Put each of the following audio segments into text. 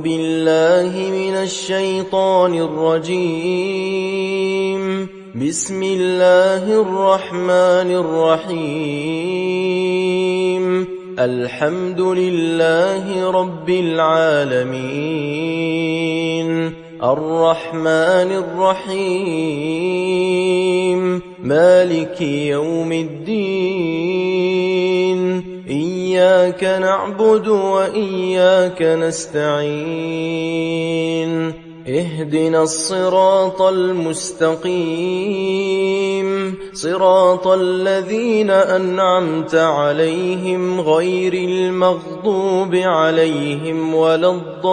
بالله من الشيطان الرجيم. بسم الله الرحمن الرحيم. الحمد لله رب العالمين، الرحمن الرحيم، مالك يوم الدين، إياك نعبد وإياك نستعين، اهدنا الصراط المستقيم، صراط الذين أنعمت عليهم غير المغضوب عليهم ولا الضالين.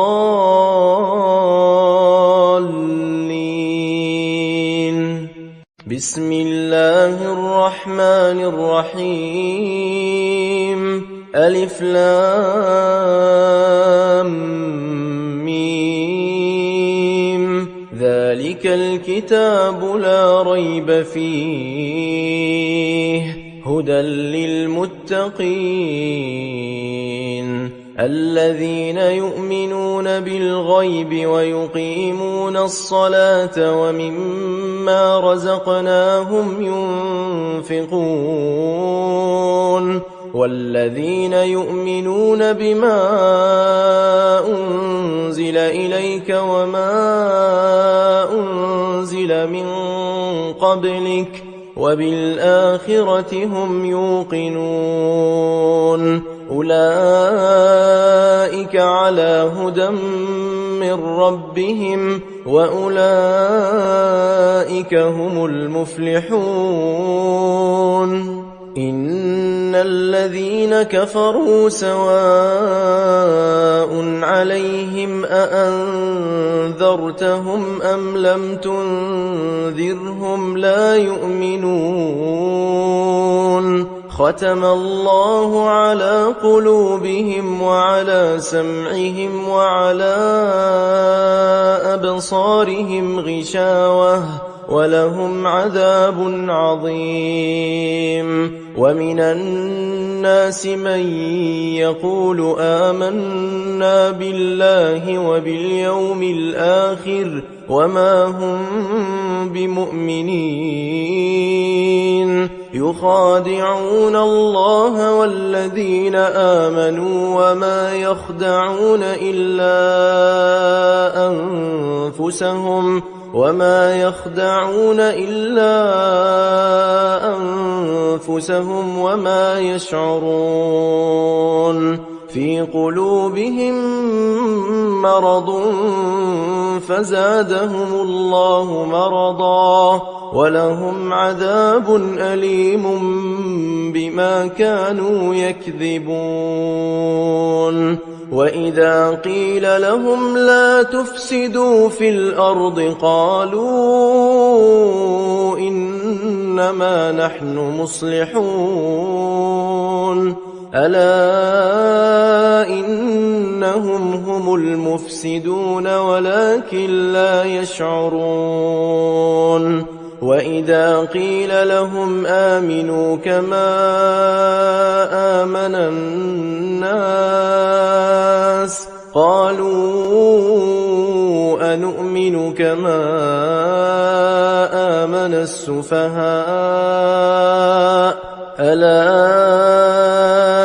بسم الله الرحمن الرحيم. ألف لام ميم. ذلك الكتاب لا ريب فيه، هدى للمتقين الذين يؤمنون بالغيب ويقيمون الصلاة ومما رزقناهم ينفقون، والذين يؤمنون بما أنزل إليك وما أنزل من قبلك وبالآخرة هم يوقنون، أولئك على هدى من ربهم وأولئك هم المفلحون. إن الذين كفروا سواء عليهم أأنذرتهم أم لم تنذرهم لا يؤمنون، ختم الله على قلوبهم وعلى سمعهم وعلى أبصارهم غشاوة ولهم عذاب عظيم. ومن الناس من يقول آمنا بالله وباليوم الآخر وما هم بمؤمنين، يخادعون الله والذين آمنوا وما يخدعون إلا أنفسهم وما يشعرون. في قلوبهم مرض فزادهم الله مرضا ولهم عذاب أليم بما كانوا يكذبون. وإذا قيل لهم لا تفسدوا في الأرض قالوا إنما نحن مصلحون، ألا إنهم هم المفسدون ولكن لا يشعرون. وإذا قيل لهم آمنوا كما آمن الناس قالوا أنؤمن كما آمن السفهاء، ألا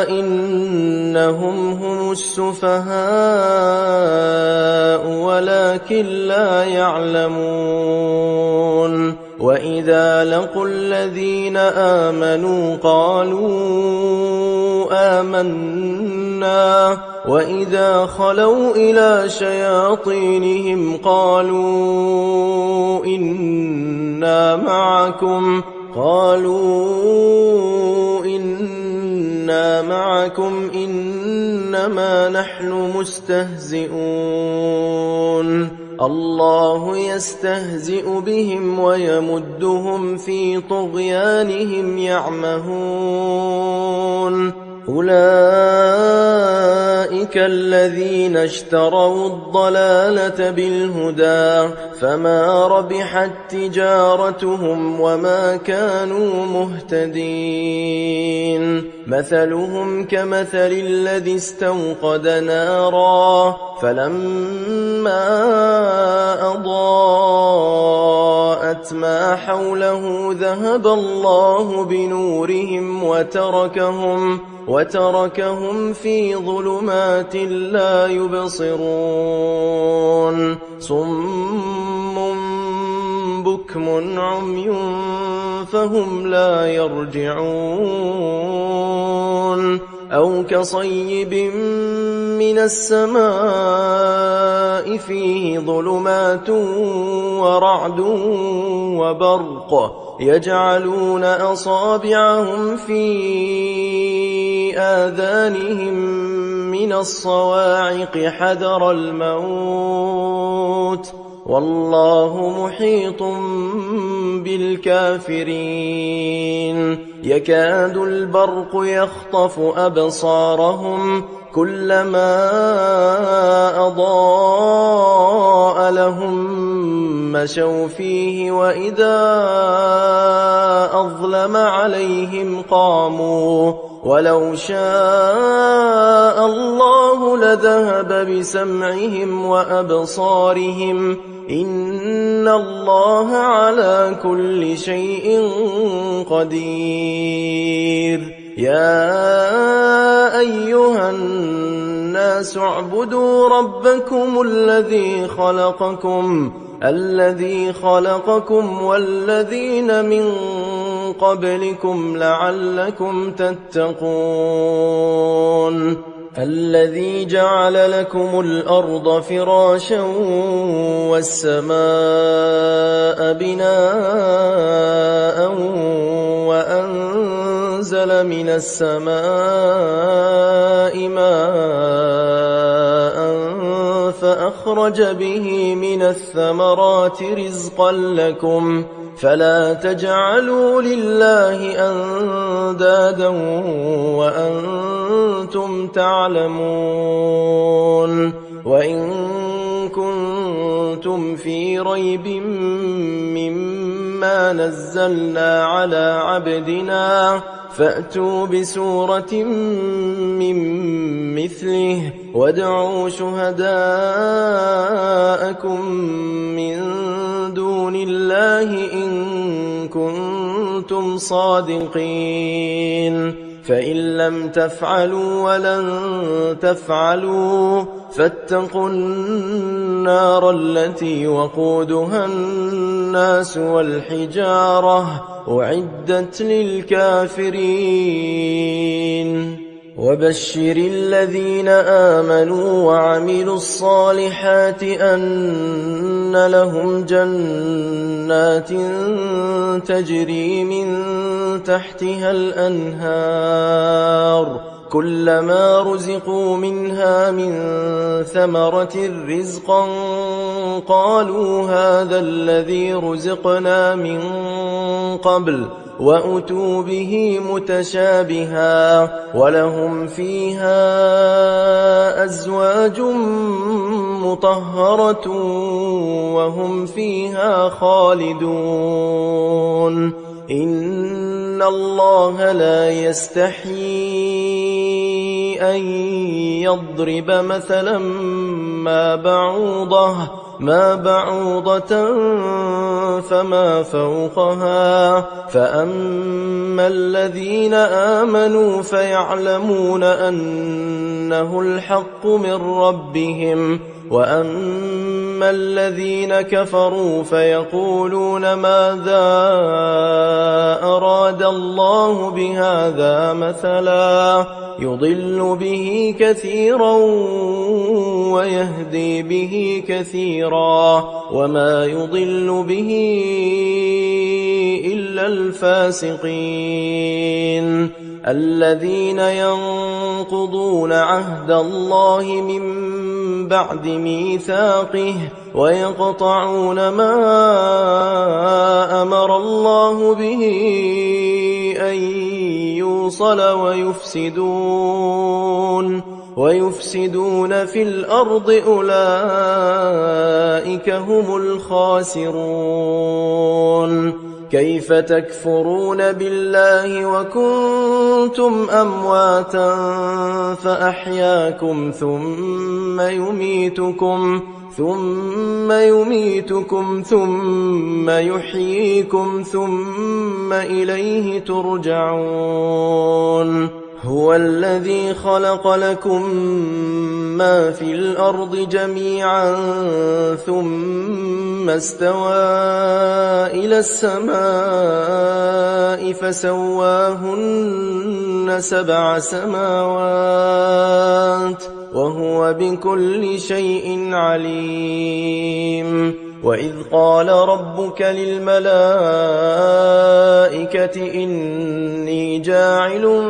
إنهم هم السفهاء ولكن لا يعلمون. وإذا لقوا الذين آمنوا قالوا آمنا، وإذا خلوا إلى شياطينهم قالوا إنا معكم إنما نحن مستهزئون. الله يستهزئ بهم ويمدهم في طغيانهم يعمهون. أولئك الذين اشتروا الضلالة بالهدى فما ربحت تجارتهم وما كانوا مهتدين مثلهم كمثل الذي استوقد نارا فلما أضاءت ما حوله ذهب الله بنورهم وتركهم في ظلمات لا يبصرون صم بكم عمي فهم لا يرجعون أو كصيب من السماء فيه ظلمات ورعد وبرق يجعلون أصابعهم في آذانهم من الصواعق حذر الموت والله محيط بالكافرين يكاد البرق يخطف أبصارهم كلما أضاء لهم مشوا فيه وإذا أظلم عليهم قاموا ولو شاء الله لذهب بسمعهم وأبصارهم إن الله على كل شيء قدير يا أيها الناس اعبدوا ربكم الذي خلقكم والذين من قبلكم لعلكم تتقون الذي جعل لكم الأرض فراشا والسماء بناء وأنزل من السماء ماء فأخرج به من الثمرات رزقا لكم فلا تجعلوا لله أندادا وأنتم تعلمون وإن كنتم في ريب مما نزلنا على عبدنا فأتوا بسورة من مثله وادعوا شهداءكم من دون الله إن كنتم صادقين فإن لم تفعلوا ولن تفعلوا فاتقوا النار التي وقودها الناس والحجارة أعدت للكافرين وبشر الذين آمنوا وعملوا الصالحات أن لهم جنات تجري من تحتها الأنهار كلما رزقوا منها من ثمرة رزقا قالوا هذا الذي رزقنا من قبل وأتوا به متشابها ولهم فيها أزواج مطهرة وهم فيها خالدون إن الله لا يستحيي أن يضرب مثلا ما بعوضة فما فوقها فأما الذين آمنوا فيعلمون أنه الحق من ربهم وأما الذين كفروا فيقولون ماذا أراد الله بهذا مثلا يضل به كثيرا ويهدي به كثيرا وما يضل به إلا الفاسقين الذين ينقضون عهد الله من بعد ميثاقه ويقطعون ما أمر الله به أن يوصل ويفسدون في الأرض، أولئك هم الخاسرون. كيف تكفرون بالله وكنتم أمواتا فأحياكم ثم يميتكم ثم يحييكم ثم إليه ترجعون. هو الذي خلق لكم ما في الأرض جميعا ثم استوى إلى السماء فسواهن 7 سماوات وهو بكل شيء عليم. وإذ قال ربك للملائكة إني جاعل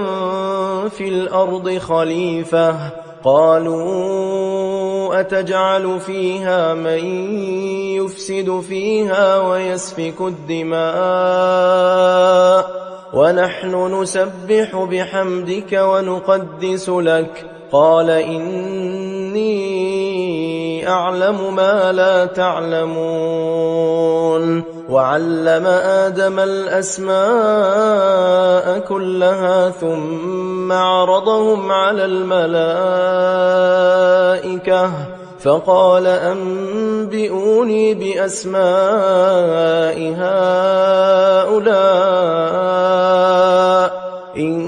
في الأرض خليفة، قالوا أتجعل فيها من يفسد فيها ويسفك الدماء ونحن نسبح بحمدك ونقدس لك؟ قال إني أعلم ما لا تعلمون. وعلم آدم الأسماء كلها ثم عرضهم على الملائكة فقال أنبئوني بأسماء هؤلاء إن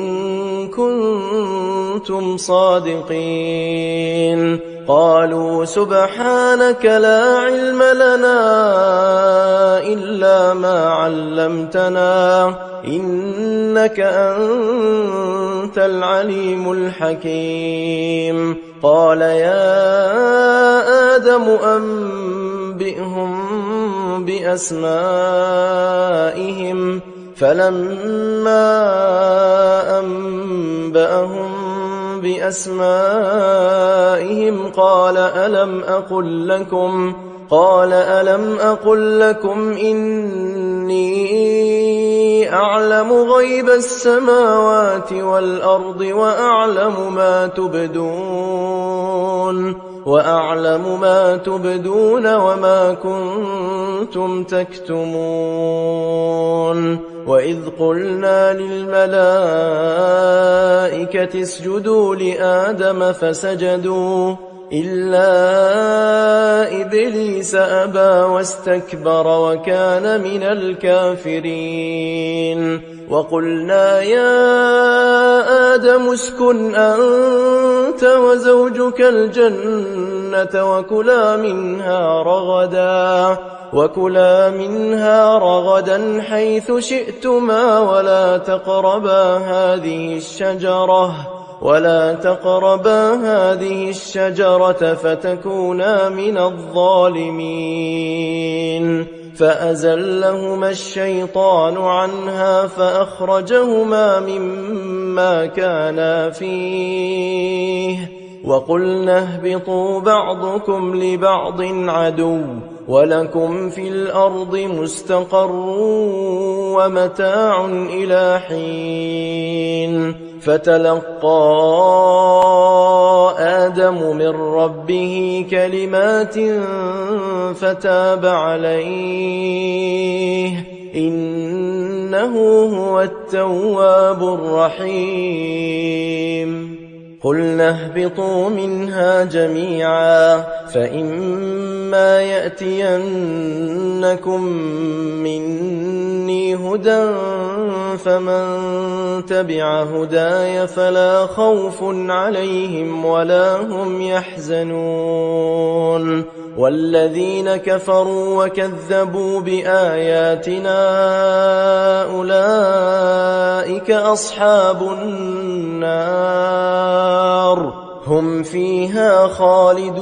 كنتم صادقين. قالوا سبحانك لا علم لنا إلا ما علمتنا إنك أنت العليم الحكيم. قال يا آدم أنبئهم بأسمائهم فلما أنبأهم بأسمائهم قال ألم أقل لكم إني أعلم غيب السماوات والأرض وأعلم ما تبدون وما كنتم تكتمون. وإذ قلنا للملائكة اسجدوا لآدم فسجدوا إلا إبليس أبى واستكبر وكان من الكافرين. وقلنا يا آدم اسكن أنت وزوجك الجنة وكلا منها رغدا حيث شئتما ولا تقربا هذه الشجرة فتكونا من الظالمين. فأزلهما الشيطان عنها فأخرجهما مما كانا فيه وقلنا اهبطوا بعضكم لبعض عدو ولكم في الأرض مستقر ومتاع إلى حين. فتلقى آدم من ربه كلمات فتاب عليه إنه هو التواب الرحيم. قلنا اهبطوا منها جميعا فإما يأتينكم مني هدى فمن تبع هداي فلا خوف عليهم ولا هم يحزنون. والذين كفروا وكذبوا بآياتنا أولئك أصحاب النار هم فيها خالدون.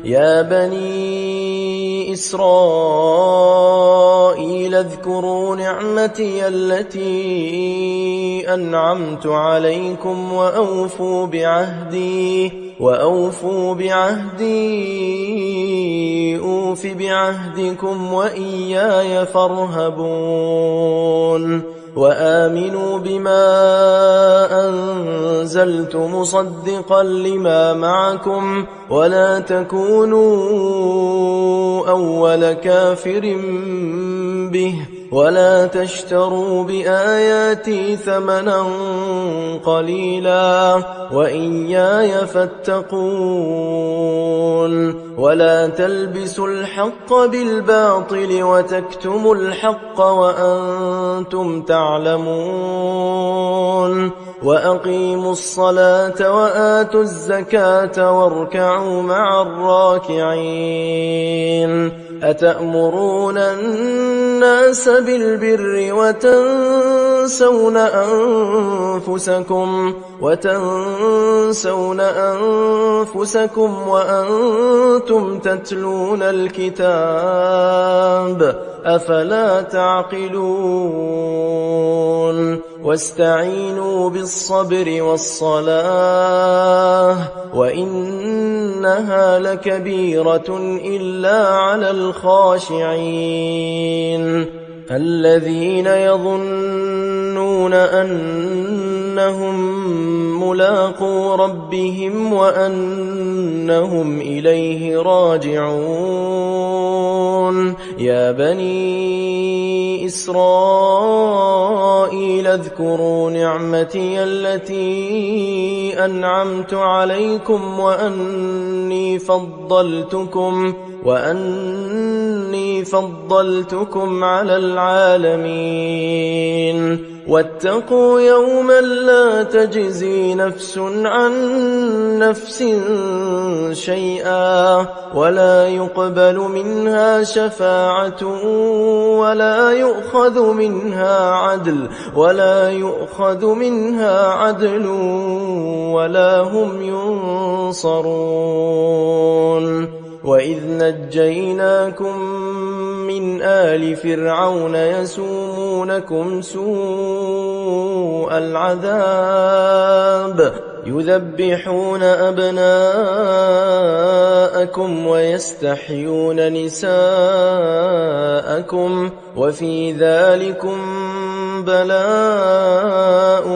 يا بني إسرائيل اذكروا نعمتي التي أنعمت عليكم وأوفوا بعهدي أوف بعهدكم وإياي فارهبون. وآمنوا بما أنزلت مصدقا لما معكم ولا تكونوا أول كافر به ولا تشتروا بآياتي ثمنا قليلا وإياي فاتقون ولا تلبسوا الحق بالباطل وتكتموا الحق وأنتم تعلمون وأقيموا الصلاة وآتوا الزكاة واركعوا مع الراكعين أتأمرون الناس بالبر وتنسون أنفسكم وأنتم تتلون الكتاب أفلا تعقلون واستعينوا بالصبر والصلاة وإنها لكبيرة إلا على الخاشعين الذين يظنون أنهم ملاقو ربهم وأنهم إليه راجعون يا بني إسرائيل اذكروا نعمتي التي أنعمت عليكم وأني فضلتكم على العالمين واتقوا يوما لا تجزي نفس عن نفس شيئا ولا يقبل منها شفاعة ولا يؤخذ منها عدل ولا هم ينصرون وإذ نجيناكم من آل فرعون يسومونكم سوء العذاب يذبحون أبناءكم ويستحيون نساءكم وفي ذلكم بلاء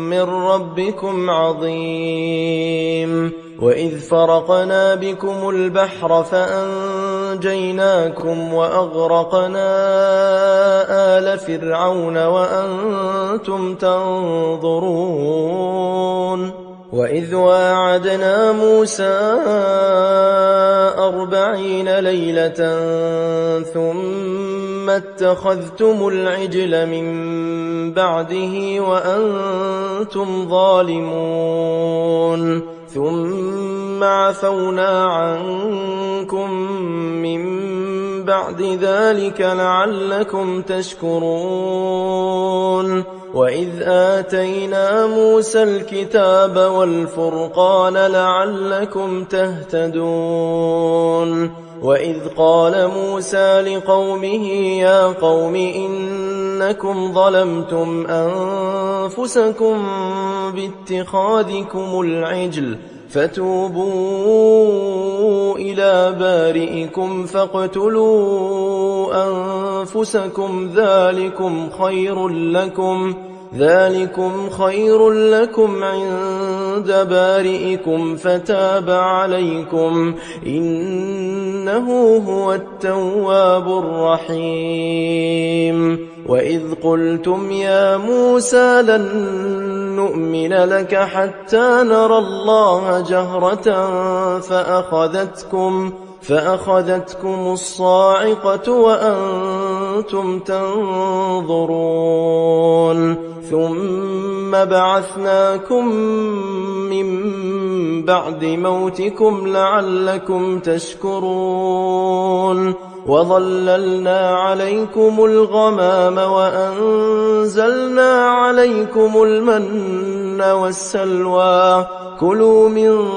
من ربكم عظيم وإذ فرقنا بكم البحر فأنجيناكم وأغرقنا آل فرعون وأنتم تنظرون وإذ واعدنا موسى 40 ليلة ثم اتخذتم العجل من بعده وأنتم ظالمون ثم عفونا عنكم من بعد ذلك لعلكم تشكرون وإذ آتينا موسى الكتاب والفرقان لعلكم تهتدون وإذ قال موسى لقومه يا قوم إنكم ظلمتم أنفسكم باتخاذكم العجل فتوبوا إلى بارئكم فاقتلوا أنفسكم ذلكم خير لكم عند بارئكم فتاب عليكم إنه هو التواب الرحيم وإذ قلتم يا موسى لن نؤمن لك حتى نرى الله جهرة فأخذتكم الصاعقة وأنتم تنظرون ثم بعثناكم من بعد موتكم لعلكم تشكرون وظللنا عليكم الغمام وأنزلنا عليكم المن والسلوى كلوا من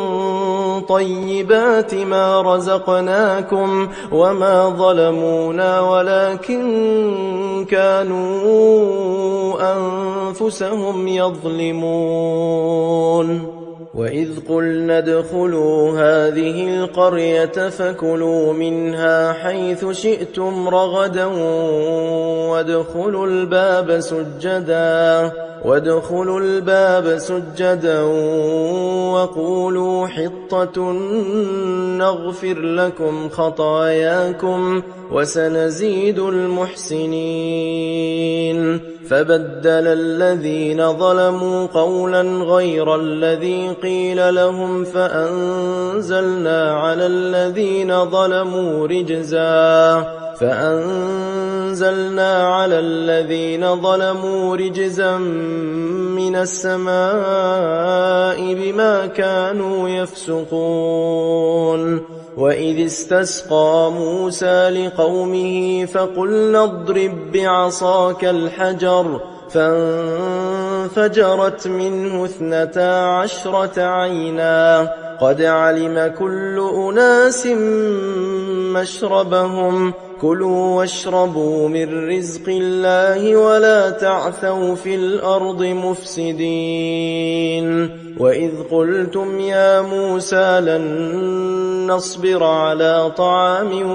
طيبات ما رزقناكم وما ظلمونا ولكن كانوا أنفسهم يظلمون وإذ قلنا ادخلوا هذه القرية فكلوا منها حيث شئتم رغدا وادخلوا الباب سجدا وقولوا حطة نغفر لكم خطاياكم وسنزيد المحسنين. فبدل الذين ظلموا قولا غير الذي قيل لهم فأنزلنا على الذين ظلموا رجزا من السماء بما كانوا يفسقون. وإذ استسقى موسى لقومه فقلنا اضرب بعصاك الحجر فانفجرت منه 12 عينا قد علم كل أناس مشربهم كلوا واشربوا من رزق الله ولا تعثوا في الأرض مفسدين. وإذ قلتم يا موسى لن نصبر على طعام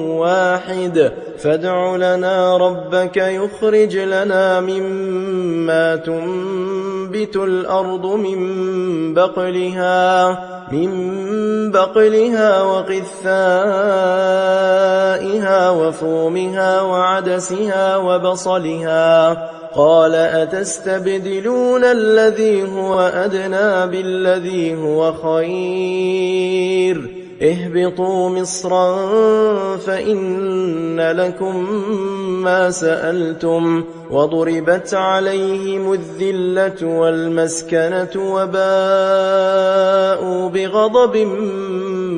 واحد فادع لنا ربك يخرج لنا مما تنبت الأرض من بقلها وقثائها وفومها وعدسها وبصلها قال أتستبدلون الذي هو أدنى بالذي هو خير اهبطوا مصرا فإن لكم ما سألتم وضربت عليهم الذلة والمسكنة وباءوا بغضب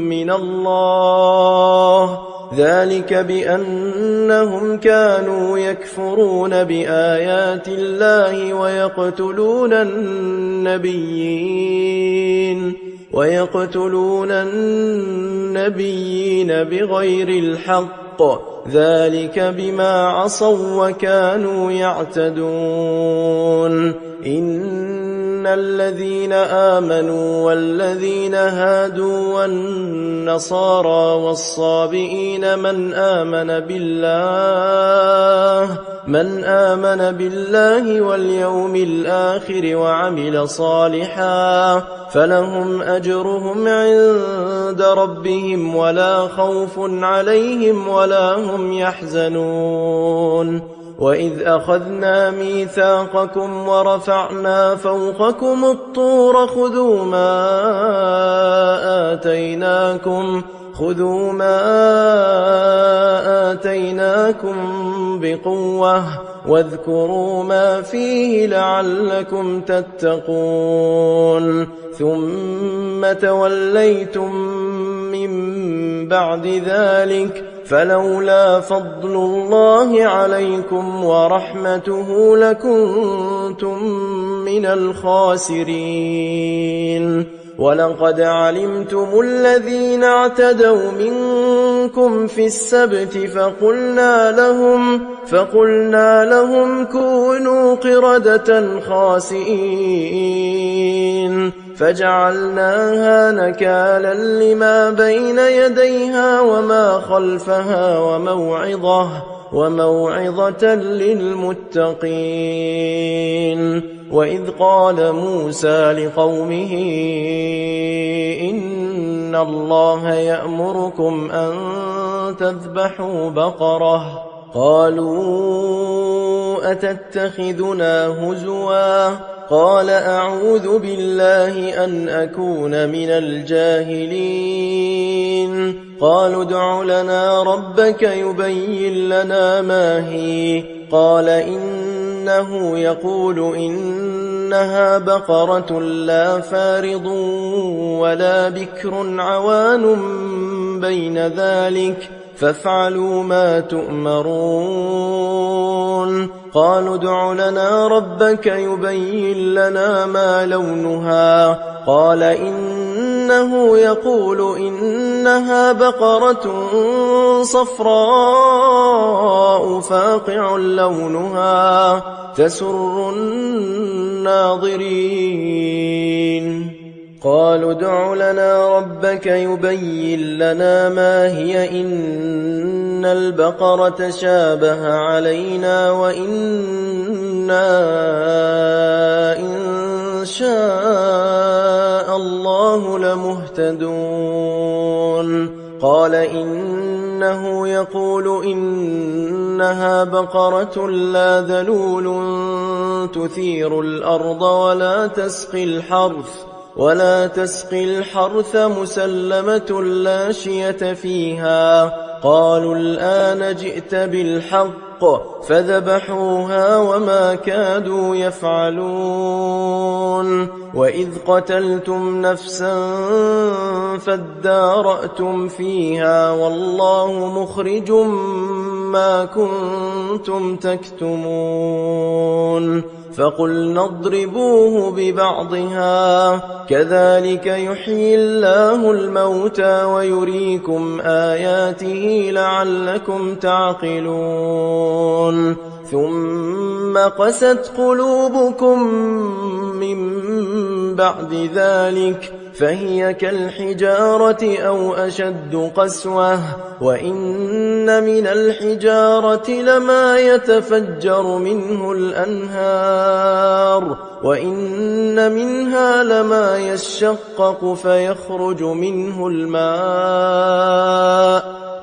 من الله ذلك بأنهم كانوا يكفرون بآيات الله ويقتلون النبيين بغير الحق ذلك بما عصوا وكانوا يعتدون. إن الذين آمنوا والذين هادوا والنصارى والصابئين من آمن بالله واليوم الآخر وعمل صالحا فلهم أجرهم عند ربهم ولا خوف عليهم ولا هم يحزنون. وإذ أخذنا ميثاقكم ورفعنا فوقكم الطور خذوا ما آتيناكم بقوة واذكروا ما فيه لعلكم تتقون ثم توليتم من بعد ذلك فلولا فضل الله عليكم ورحمته لكنتم من الخاسرين. ولقد علمتم الذين اعتدوا منكم في السبت فقلنا لهم كونوا قردة خاسئين فجعلناها نكالا لما بين يديها وما خلفها وموعظة للمتقين. وإذ قال موسى لقومه إن الله يأمركم أن تذبحوا بقرة قالوا أتتخذنا هزوا قال أعوذ بالله أن أكون من الجاهلين. قالوا ادع لنا ربك يبين لنا ما هي قال إنه يقول إنها بقرة لا فارض ولا بكر عوان بين ذلك فافعلوا ما تؤمرون. قالوا ادع لنا ربك يبين لنا ما لونها قال إنه يقول إنها بقرة صفراء فاقع لونها تسر الناظرين. قالوا ادع لنا ربك يبين لنا ما هي إن البقرة تشابه علينا وإنا إن شاء الله لمهتدون قال إنه يقول إنها بقرة لا ذلول تثير الأرض ولا تسقي الحرث مسلمة لا شية فيها قالوا الآن جئت بالحق فذبحوها وما كادوا يفعلون وإذ قتلتم نفسا فادارأتم فيها والله مخرج ما كنتم تكتمون فقلنا اضربوه ببعضها كذلك يحيي الله الموتى ويريكم آياته لعلكم تعقلون ثم قست قلوبكم من بعد ذلك فهي كالحجارة أو أشد قسوة وإن من الحجارة لما يتفجر منه الأنهار وإن منها لما يشقق فيخرج منه الماء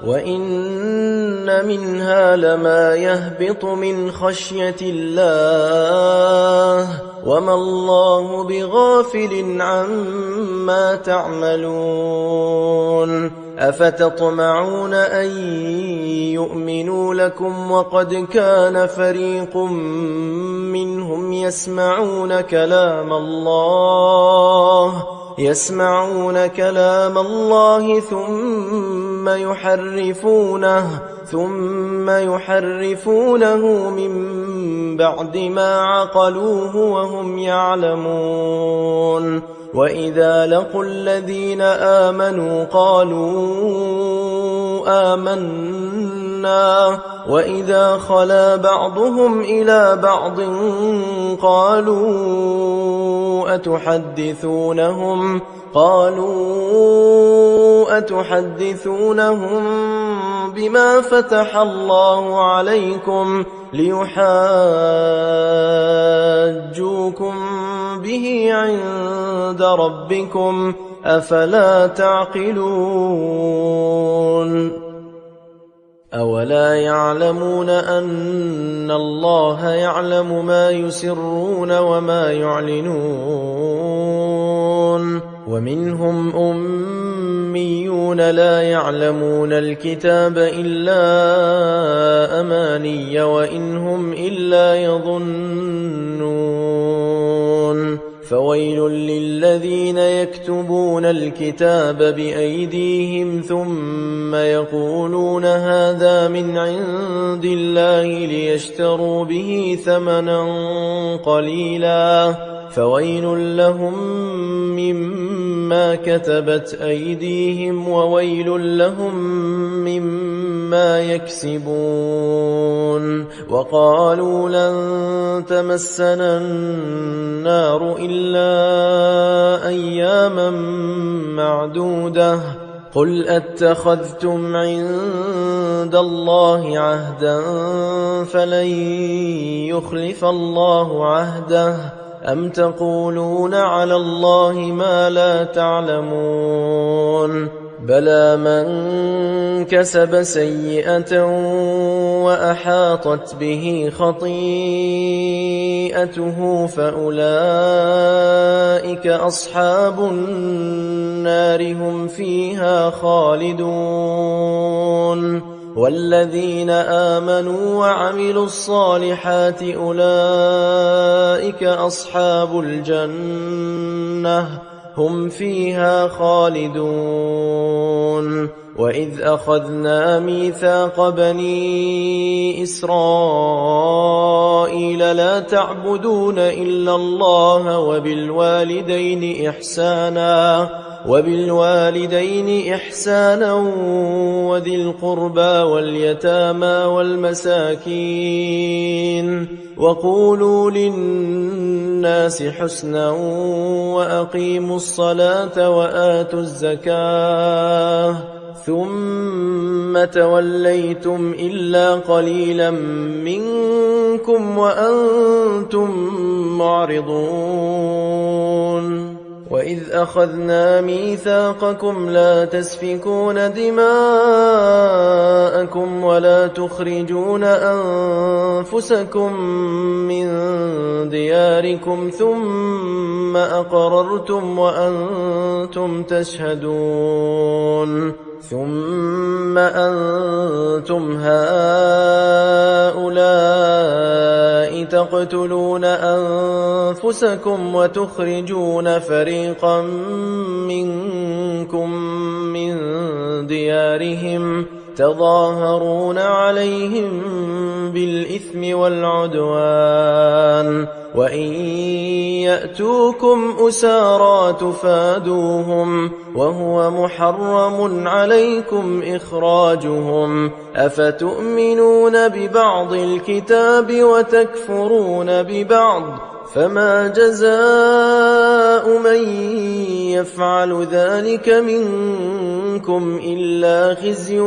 وإن منها لما يهبط من خشية الله وما الله بغافل عما تعملون أفتطمعون أن يؤمنوا لكم وقد كان فريق منهم يسمعون كلام الله ثم يحرفونه من بعد ما عقلوه وهم يعلمون وإذا لقوا الذين آمنوا قالوا آمنا وإذا خلا بعضهم إلى بعض قالوا أتحدثونهم بما فتح الله عليكم ليحاجوكم به عند ربكم أفلا تعقلون أولا يعلمون أن الله يعلم ما يسرون وما يعلنون ومنهم أميون لا يعلمون الكتاب إلا أماني وإن هم إلا يظنون فويل للذين يكتبون الكتاب بأيديهم ثم يقولون هذا من عند الله ليشتروا به ثمنا قليلا فويل لهم مما كتبت أيديهم وويل لهم مما يكسبون وقالوا لن تمسنا النار إلا أياما معدودة قل أتخذتم عند الله عهدا فلن يخلف الله عهده أم تقولون على الله ما لا تعلمون بلى من كسب سيئة وأحاطت به خطيئته فأولئك أصحاب النار هم فيها خالدون والذين آمنوا وعملوا الصالحات أولئك أصحاب الجنة هم فيها خالدون وإذ أخذنا ميثاق بني إسرائيل لا تعبدون إلا الله وبالوالدين إحسانا وبالوالدين إحسانا وذي القربى واليتامى والمساكين وقولوا للناس حسنا وأقيموا الصلاة وآتوا الزكاة ثم توليتم إلا قليلا منكم وأنتم معرضون وإذ أخذنا ميثاقكم لا تسفكون دماءكم ولا تخرجون أنفسكم من دياركم ثم أقررتم وأنتم تشهدون ثم أنتم هؤلاء تقتلون أنفسكم وتخرجون فريقا منكم من ديارهم تظاهرون عليهم بالإثم والعدوان وإن يأتوكم أسارى تفادوهم وهو محرم عليكم إخراجهم أفتؤمنون ببعض الكتاب وتكفرون ببعض فما جزاء من يفعل ذلك منكم إلا خزي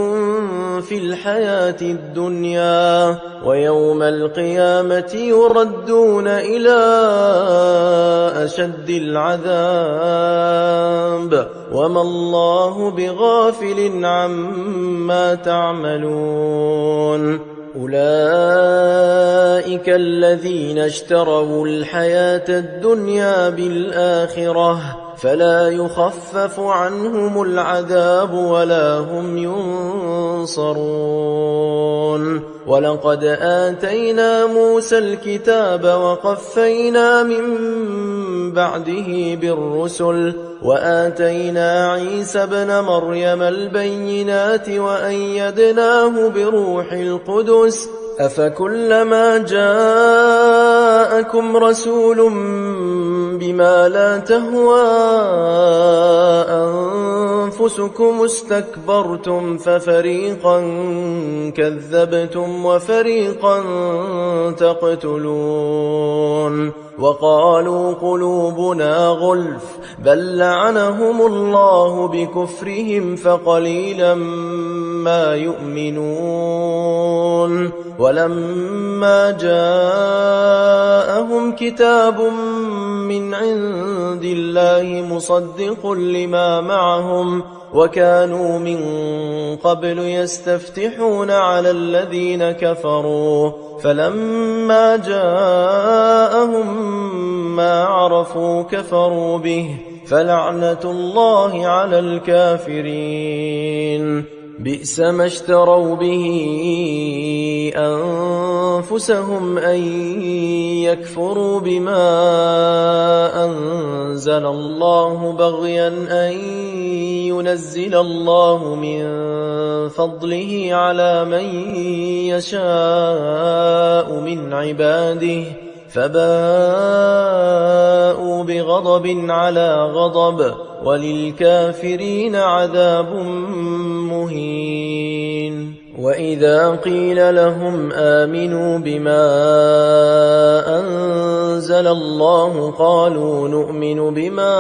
في الحياة الدنيا ويوم القيامة يردون إلى أشد العذاب وما الله بغافل عما تعملون أولئك الذين اشتروا الحياة الدنيا بالآخرة فلا يخفف عنهم العذاب ولا هم ينصرون ولقد آتينا موسى الكتاب وقفينا من بعده بالرسل وآتينا عيسى ابن مريم البينات وأيدناه بروح القدس أفكلما جاءكم رسول بما لا تهوى أنفسكم استكبرتم ففريقا كذبتم وفريقا تقتلون وقالوا قلوبنا غلف بل لعنهم الله بكفرهم فقليلا ما يؤمنون ولما جاءهم كتاب من عند الله مصدق لما معهم وكانوا من قبل يستفتحون على الذين كفروا فلما جاءهم ما عرفوا كفروا به فلعنة الله على الكافرين بئس ما اشتروا به أنفسهم أن يكفروا بما أنزل الله بغيا أن ينزل الله من فضله على من يشاء من عباده فباءوا بغضب على غضب وللكافرين عذاب مهين وإذا قيل لهم آمنوا بما أنزل الله قالوا نؤمن بما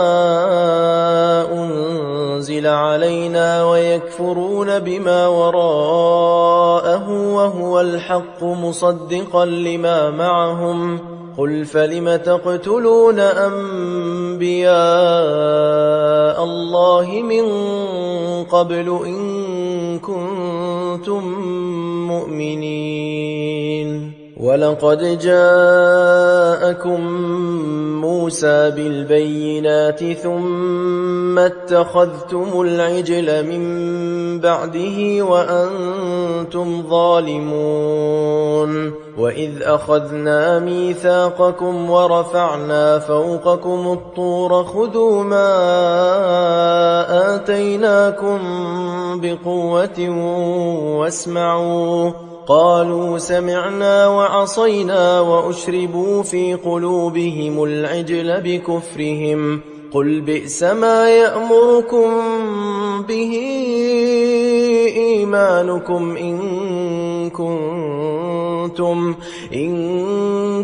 أنزل علينا ويكفرون بما وراءه وهو الحق مصدقا لما معهم قل فلم تقتلون أنبياء الله من قبل إن كنتم مؤمنين ولقد جاءكم موسى بالبينات ثم اتخذتم العجل من بعده وأنتم ظالمون وإذ أخذنا ميثاقكم ورفعنا فوقكم الطور خذوا ما آتيناكم بقوة واسمعوا قالوا سمعنا وعصينا وأشربوا في قلوبهم العجل بكفرهم قل بئس ما يأمركم به إيمانكم إن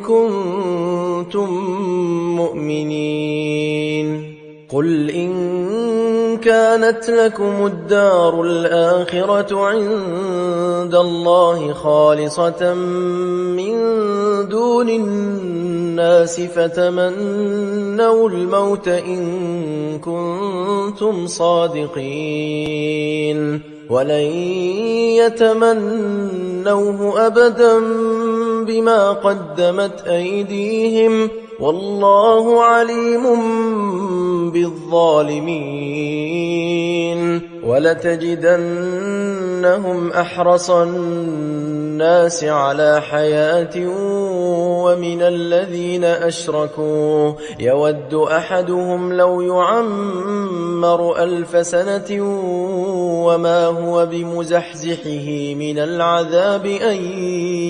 كنتم مؤمنين. قل إن كانت لكم الدار الآخرة عند الله خالصة من دون الناس فتمنوا الموت إن كنتم صادقين ولن يتمنوه أبدا بما قدمت أيديهم والله عليم بالظالمين. ولتجدنهم أحرص الناس على حياة ومن الذين أشركوا يود أحدهم لو يعمر 1000 سنة وما هو بمزحزحه من العذاب أن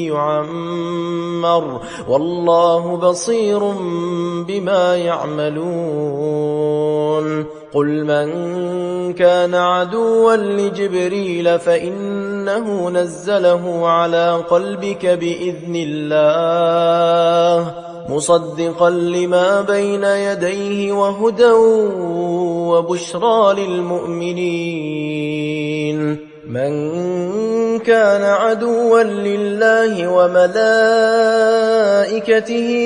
يعمر والله بصير بما يعملون. قل من كان عدوا لجبريل فإنه نزله على قلبك بإذن الله مصدقا لما بين يديه وهدى وبشرى للمؤمنين. من كان عدوا لله وملائكته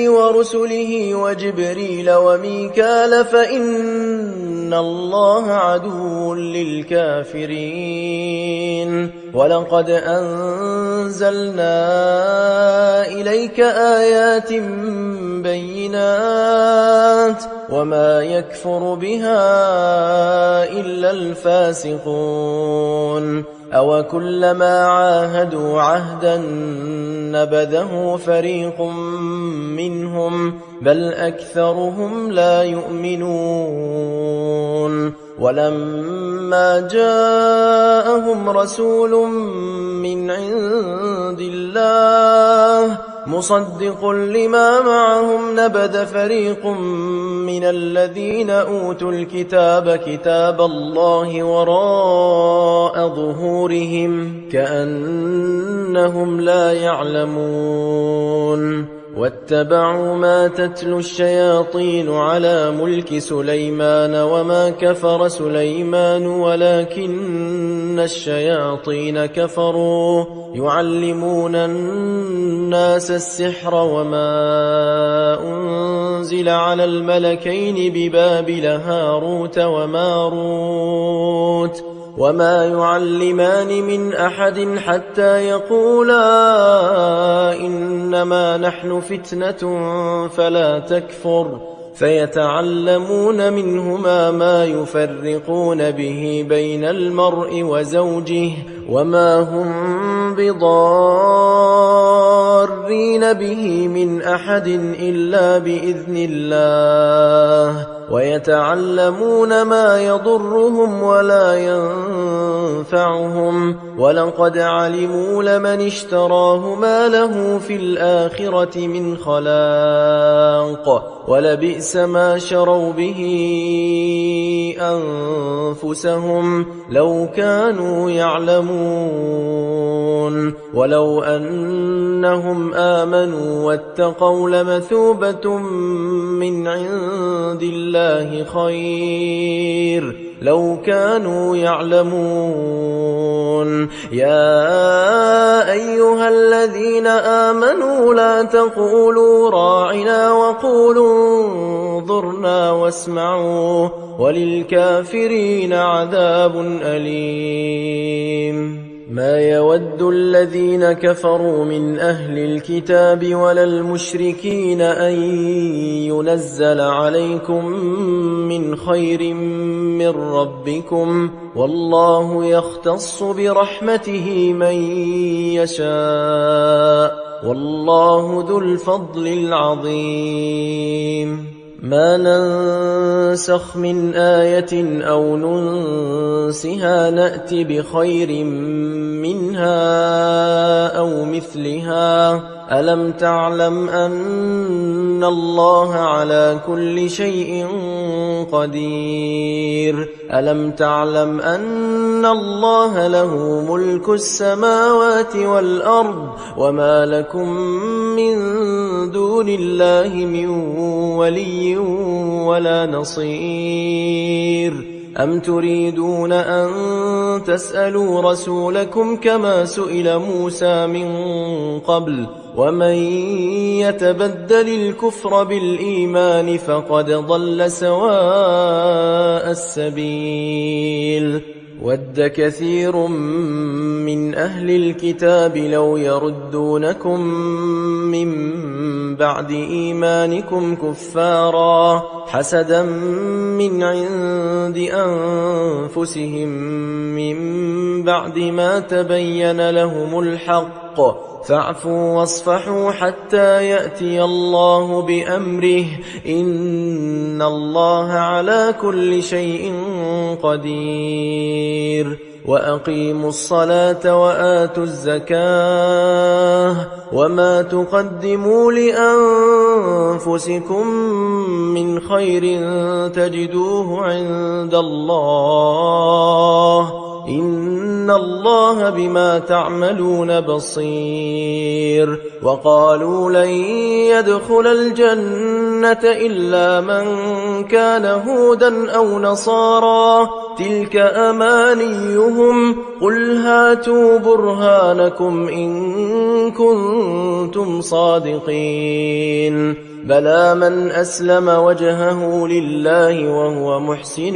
ورسله وجبريل وميكال فإن الله عدو للكافرين. ولقد أنزلنا إليك آيات بينات وما يكفر بها إلا الفاسقون. أوكلما عاهدوا عهدا نبذه فريق منهم بل أكثرهم لا يؤمنون. ولما جاءهم رسول من عند الله مصدق لما معهم نبذ فريق من الذين أوتوا الكتاب كتاب الله وراء ظهورهم كأنهم لا يعلمون. واتبعوا ما تتلو الشياطين على ملك سليمان وما كفر سليمان ولكن الشياطين كفروا يعلمون الناس السحر وما أنزل على الملكين ببابل هاروت وماروت وما يعلمان من أحد حتى يقولا إنما نحن فتنة فلا تكفر فيتعلمون منهما ما يفرقون به بين المرء وزوجه وما هم بضارين به من أحد إلا بإذن الله ويتعلمون ما يضرهم ولا ينفعهم ولقد علموا لمن اشتراه ما له في الآخرة من خلاق ولبئس ما شروا به أنفسهم لو كانوا يعلمون. ولو أنهم آمنوا واتقوا لمثوبة من عند الله خير لو كانوا يعلمون. يا أيها الذين آمنوا لا تقولوا راعنا وقولوا انظرنا واسمعوا وللكافرين عذاب أليم. ما يود الذين كفروا من أهل الكتاب ولا المشركين أن ينزل عليكم من خير من ربكم والله يختص برحمته من يشاء والله ذو الفضل العظيم. ما ننسخ من آية أو ننسها نأت بخير منها أو مثلها ألم تعلم أن الله على كل شيء قدير ألم تعلم أن الله له ملك السماوات والأرض وما لكم من دون الله من ولي ولا نصير أم تريدون أن تسألوا رسولكم كما سئل موسى من قبل ومن يتبدل الكفر بالإيمان فقد ضل سواء السبيل ود كثير من أهل الكتاب لو يردونكم من بعد إيمانكم كفارا حسدا من عند أنفسهم من بعد ما تبين لهم الحق فاعفوا واصفحوا حتى يأتي الله بأمره إن الله على كل شيء قدير وأقيموا الصلاة وآتوا الزكاة وما تقدموا لأنفسكم من خير تجدوه عند الله إن الله بما تعملون بصير وقالوا لن يدخل الجنة إلا من كان هودا أو نصارى تلك أمانيهم قل هاتوا برهانكم إن كنتم صادقين بلى من أسلم وجهه لله وهو محسن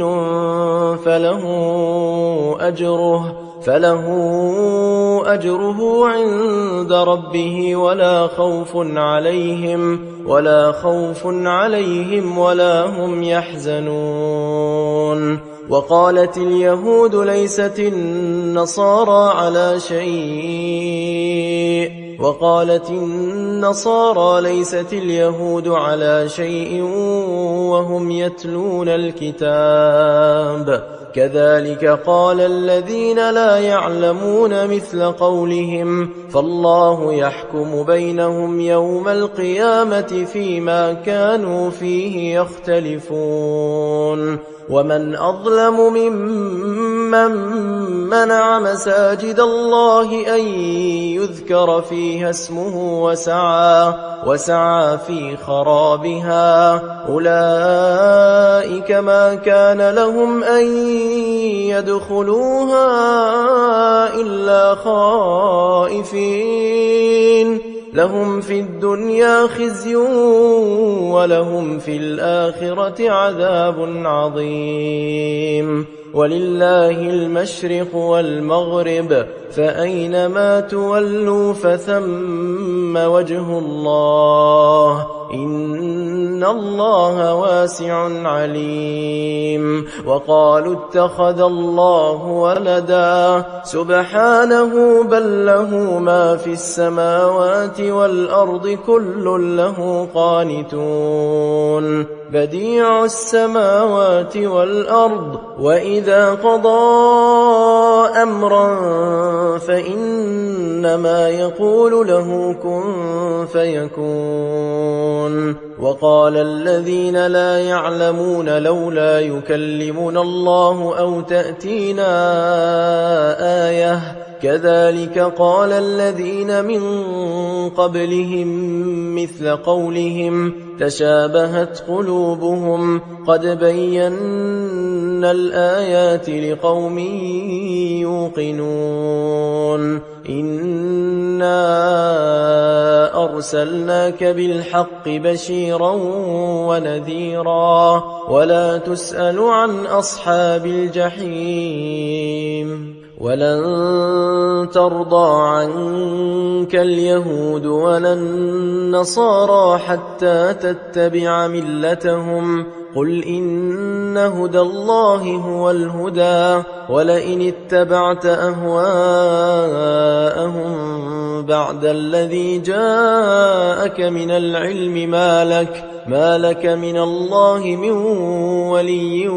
فله أجره عند ربه ولا خوف عليهم ولا هم يحزنون وقالت اليهود ليست النصارى على شيء وهم يتلون الكتاب كذلك قال الذين لا يعلمون مثل قولهم فالله يحكم بينهم يوم القيامة فيما كانوا فيه يختلفون ومن أظلم ممن منع مساجد الله أن يذكر فيها اسمه وسعى في خرابها أولئك ما كان لهم أن يدخلوها إلا خائفين لهم في الدنيا خزي ولهم في الآخرة عذاب عظيم ولله المشرق والمغرب فأينما تولوا فثم وجه الله إن الله واسع عليم وقالوا اتخذ الله ولدا سبحانه بل له ما في السماوات والأرض كل له قانتون بديع السماوات والأرض وإذا قضى أمرا فإنما يقول له كن فيكون وقال الذين لا يعلمون لولا يكلمنا الله أو تأتينا آية كذلك قال الذين من قبلهم مثل قولهم تشابهت قلوبهم قد بينا الآيات لقوم يوقنون إنا أرسلناك بالحق بشيرا ونذيرا ولا تسأل عن أصحاب الجحيم ولن ترضى عنك اليهود ولا النصارى حتى تتبع ملتهم قل إن هدى الله هو الهدى ولئن اتبعت أهواءهم بعد الذي جاءك من العلم ما لك من الله من ولي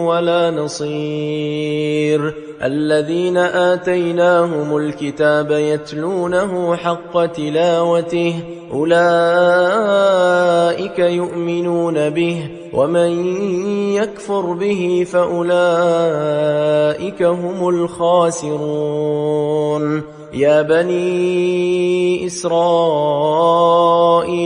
ولا نصير الذين آتيناهم الكتاب يتلونه حق تلاوته أولئك يؤمنون به ومن يكفر به فأولئك هم الخاسرون يا بني إسرائيل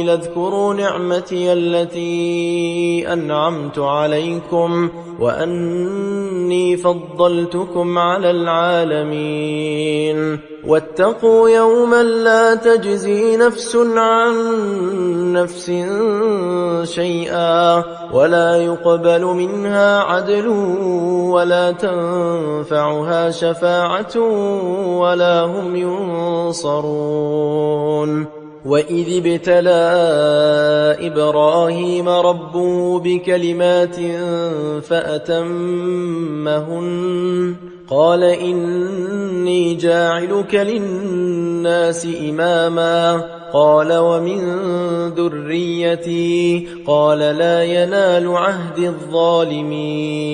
اذكروا نعمتي التي أنعمت عليكم وأني فضلتكم على العالمين واتقوا يوما لا تجزي نفس عن نفس شيئا ولا يقبل منها عدل ولا تنفعها شفاعة ولا هم ينصرون وإذ ابتلى إبراهيم ربه بكلمات فأتمهن قال إني جاعلك للناس إماما قال ومن ذريتي قال لا ينال عهد الظالمين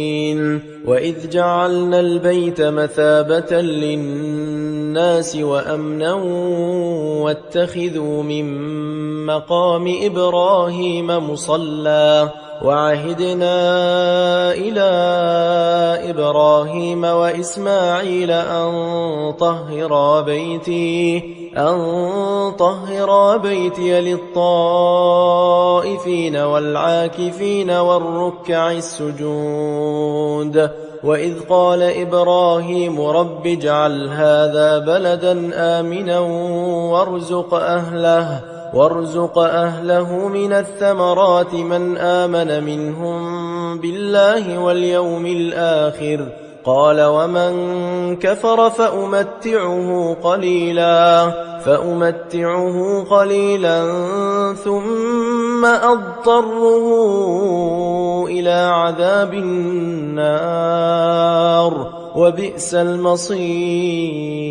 وإذ جعلنا البيت مثابة للناس وأمنا واتخذوا من مقام إبراهيم مصلى وعهدنا إلى إبراهيم وإسماعيل أن طهرا بيتي للطائفين والعاكفين والركع السجود وإذ قال إبراهيم رب اجعل هذا بلدا آمنا وارزق أهله من الثمرات من آمن منهم بالله واليوم الآخر قال ومن كفر فأمتعه قليلا ثم أضطره إلى عذاب النار وبئس المصير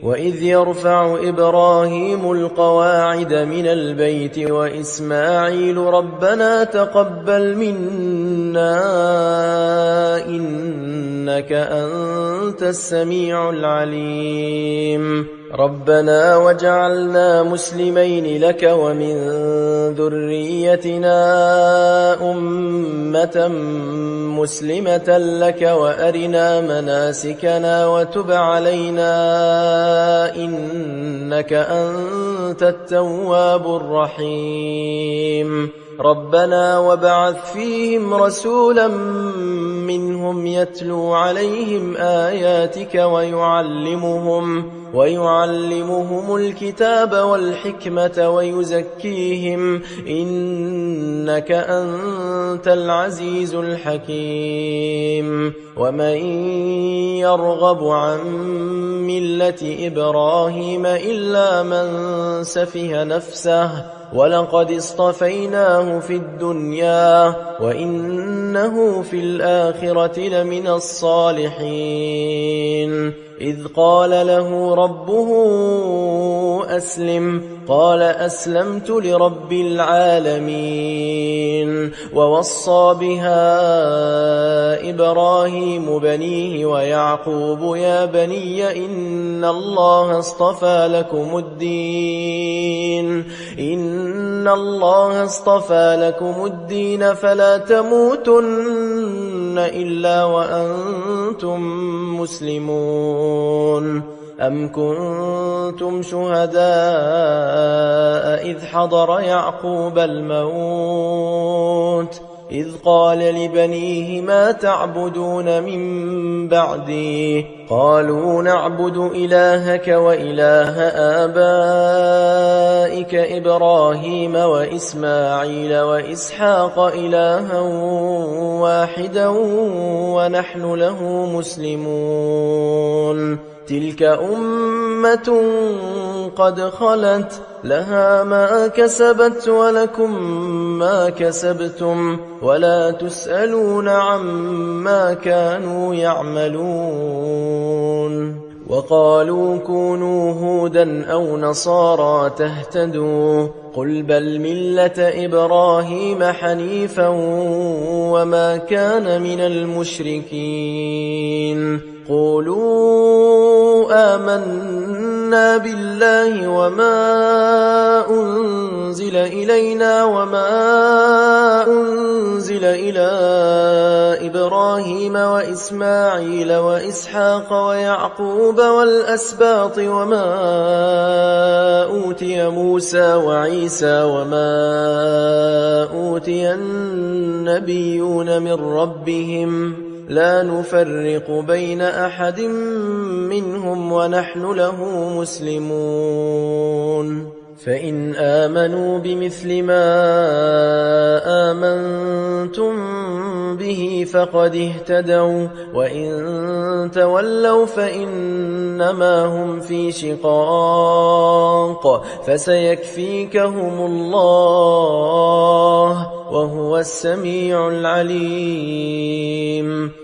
وإذ يرفع إبراهيم القواعد من البيت وإسماعيل ربنا تقبل منا إنك أنت السميع العليم ربنا وجعلنا مسلمين لك ومن ذريتنا أمة مسلمة لك وأرنا مناسكنا وتب علينا إنك أنت التواب الرحيم ربنا وابعث فيهم رسولا منهم يتلو عليهم آياتك ويعلمهم الكتاب والحكمة ويزكيهم إنك أنت العزيز الحكيم ومن يرغب عن ملة إبراهيم إلا من سفه نفسه ولقد اصطفيناه في الدنيا وإنه في الآخرة لمن الصالحين إذ قال له ربه أسلم قال أسلمت لرب العالمين ووصى بها إبراهيم بنيه ويعقوب يا بني إن الله اصطفى لكم الدين فلا تموتن إلا وأنتم مسلمون أم كنتم شهداء إذ حضر يعقوب الموت إذ قال لبنيه ما تعبدون من بعدي قالوا نعبد إلهك وإله آبائك إبراهيم وإسماعيل وإسحاق إلها واحدا ونحن له مسلمون تلك أمة قد خلت لها ما كسبت ولكم ما كسبتم ولا تسألون عما كانوا يعملون وقالوا كونوا هودا أو نصارى تهتدوا قل بل ملة إبراهيم حنيفا وما كان من المشركين قولوا آمنا بالله وما أنزل إلينا وما أنزل إلى إبراهيم وإسماعيل وإسحاق ويعقوب والأسباط وما أوتي موسى وعيسى وما أوتي النبيون من ربهم لا نفرق بين أحد منهم ونحن له مسلمون فإن آمنوا بمثل ما آمنتم به فقد اهتدوا وإن تولوا فإنما هم في شقاق فسيكفيكهم الله وهو السميع العليم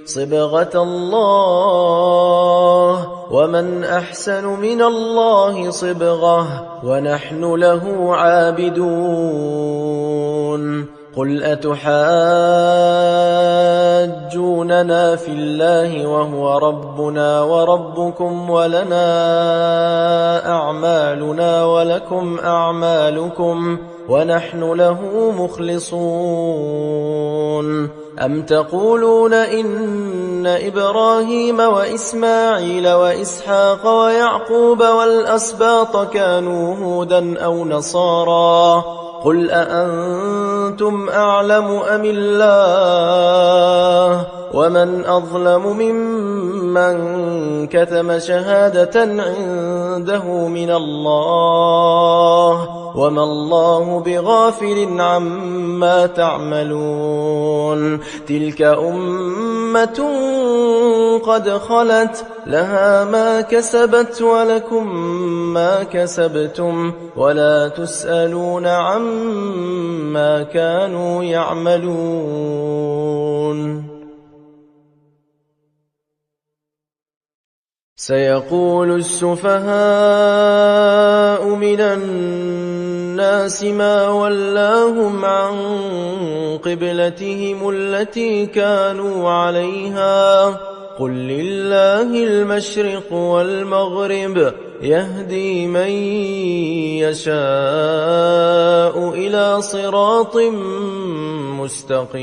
صبغة الله ومن أحسن من الله صبغة ونحن له عابدون قل أتحاجوننا في الله وهو ربنا وربكم ولنا أعمالنا ولكم أعمالكم ونحن له مخلصون أم تقولون إن إبراهيم وإسماعيل وإسحاق ويعقوب والأسباط كانوا هودا أو نصارى قل أأنتم أعلم أم الله ومن أظلم ممن كتم شهادة عنده من الله وما الله بغافل عما تعملون تلك أمة قد خلت لها ما كسبت ولكم ما كسبتم ولا تسألون عما كانوا يعملون سيقول السفهاء من الناس ما ولاهم عن قبلتهم التي كانوا عليها قل لله المشرق والمغرب يهدي من يشاء إلى صراط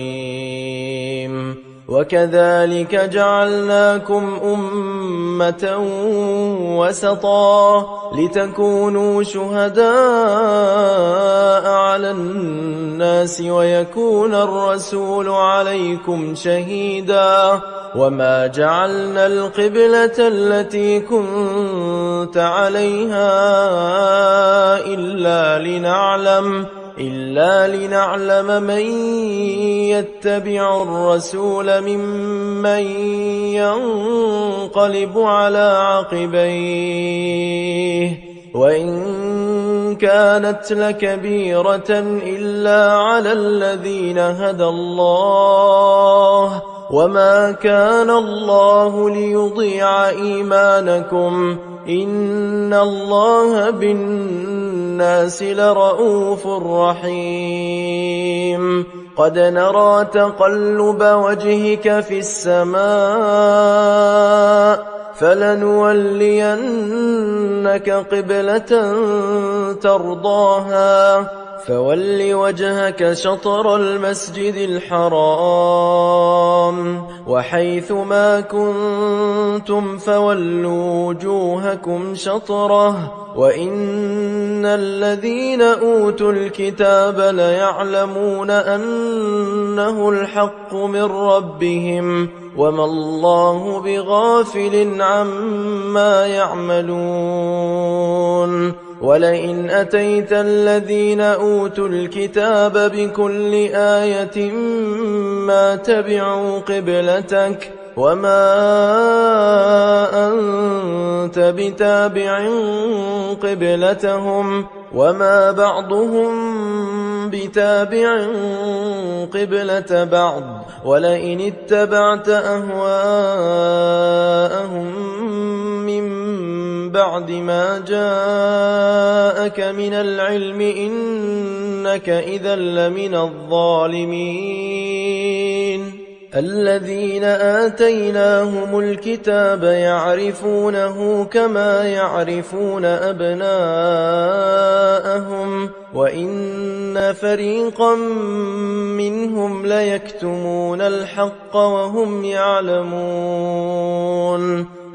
مستقيم وكذلك جعلناكم أمة وسطا لتكونوا شهداء على الناس ويكون الرسول عليكم شهيدا وما جعلنا القبلة التي كنت عليها إلا لنعلم من يتبع الرسول ممن ينقلب على عقبيه وإن كانت لكبيرة إلا على الذين هدى الله وما كان الله ليضيع إيمانكم إن الله بالناس لرؤوف رحيم قد نرى تقلب وجهك في السماء فلنولينك قبلة ترضاها فول وجهك شطر المسجد الحرام وحيث ما كنتم فولوا وجوهكم شطره وإن الذين أوتوا الكتاب ليعلمون أنه الحق من ربهم وما الله بغافل عما يعملون ولئن أتيت الذين أوتوا الكتاب بكل آية ما تبعوا قبلتك وما أنت بتابع قبلتهم وما بعضهم بتابع قبلة بعض ولئن اتبعت أهواءهم من بعد ما جاءك من العلم إنك إذا لمن الظالمين الذين آتيناهم الكتاب يعرفونه كما يعرفون أبناءهم وإن فريقا منهم ليكتمون الحق وهم يعلمون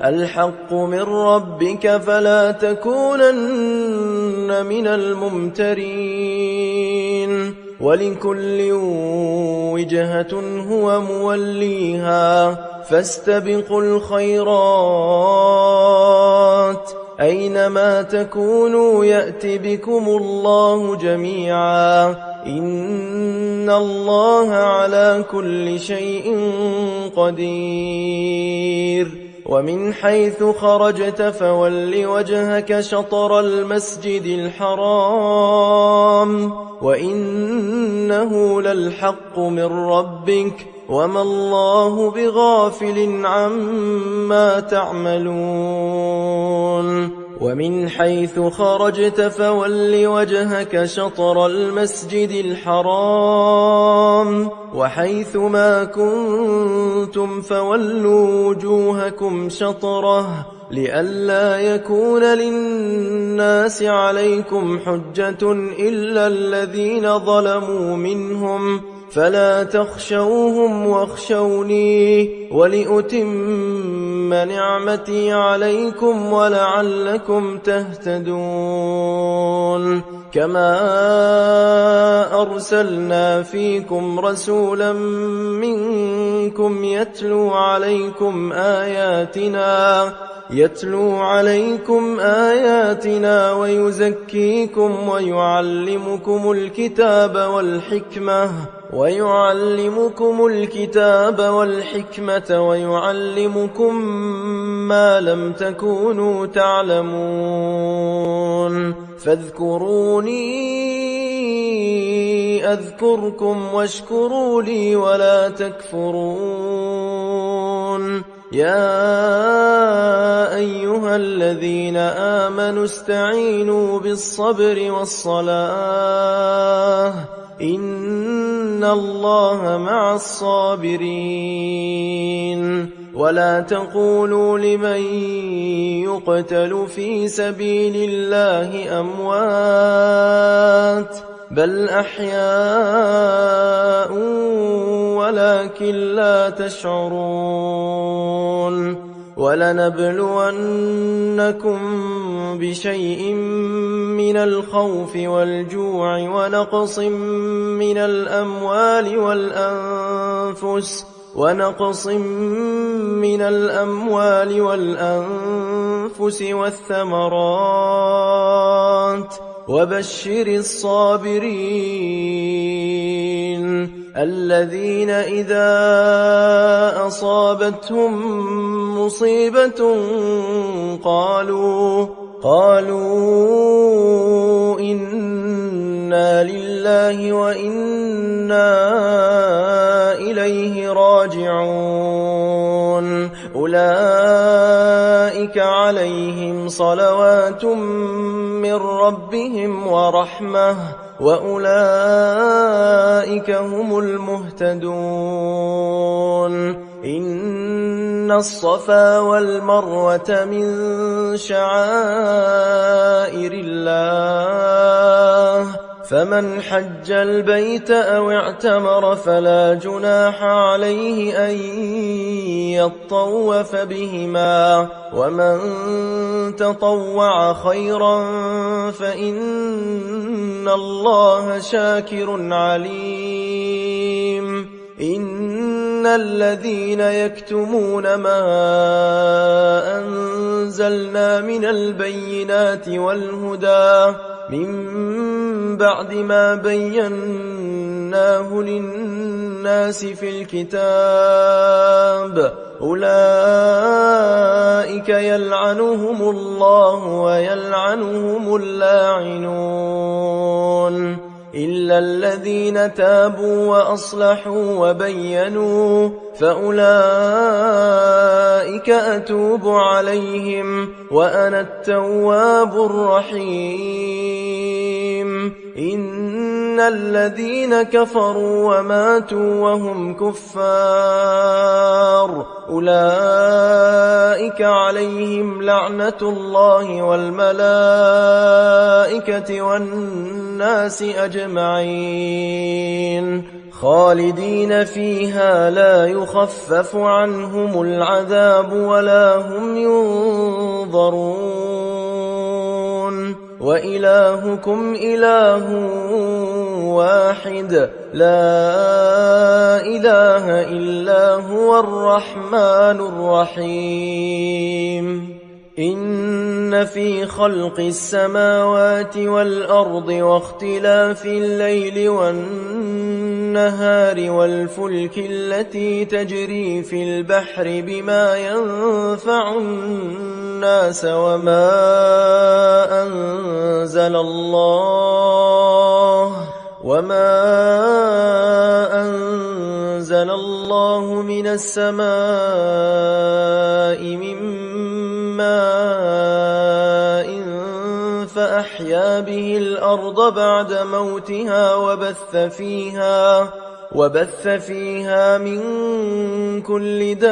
الحق من ربك فلا تكونن من الممترين ولكل وجهة هو موليها فاستبقوا الخيرات أينما تكونوا يأت بكم الله جميعا إن الله على كل شيء قدير ومن حيث خرجت فول وجهك شطر المسجد الحرام وإنه للحق من ربك وما الله بغافل عما تعملون ومن حيث خرجت فول وجهك شطر المسجد الحرام وحيث ما كنتم فولوا وجوهكم شطره لئلا يكون للناس عليكم حجة إلا الذين ظلموا منهم فلا تخشوهم واخشوني ولأتم نعمتي عليكم ولعلكم تهتدون كما أرسلنا فيكم رسولا منكم يتلو عليكم آياتنا ويزكيكم ويعلمكم الكتاب والحكمة ويعلمكم ما لم تكونوا تعلمون فاذكروني أذكركم واشكروا لي ولا تكفرون يا أيها الذين آمنوا استعينوا بالصبر والصلاة إن الله مع الصابرين ولا تقولوا لمن يقتل في سبيل الله أموات بل أحياء ولكن لا تشعرون ولنبلونكم بشيء من الخوف والجوع ونقص من الأموال والأنفس والثمرات وبشر الصابرين الذين إذا أصابتهم مصيبة قالوا إنا لله وإنا إليه راجعون أولئك عليهم صلوات من ربهم ورحمة وأولئك هم المهتدون إن الصفا والمروة من شعائر الله فمن حج البيت أو اعتمر فلا جناح عليه أن يطوف بهما ومن تطوع خيرا فإن الله شاكر عليم إن الذين يكتمون ما أنزلنا من البينات والهدى من بعد ما بيناه للناس في الكتاب أولئك يلعنهم الله ويلعنهم اللاعنون إلا الذين تابوا وأصلحوا وبينوا فأولئك أتوب عليهم وأنا التواب الرحيم. إن الذين كفروا وماتوا وهم كفار أولئك عليهم لعنة الله والملائكة والناس أجمعين خالدين فيها لا يخفف عنهم العذاب ولا هم ينظرون. وإلهكم إله واحد لا إله إلا هو الرحمن الرحيم. إن في خلق السماوات والأرض واختلاف الليل والنهار والفلك التي تجري في البحر بما ينفع الناس وما أنزل الله من السماء من ماء فأحيا به الأرض بعد موتها وبث فيها من كل دابة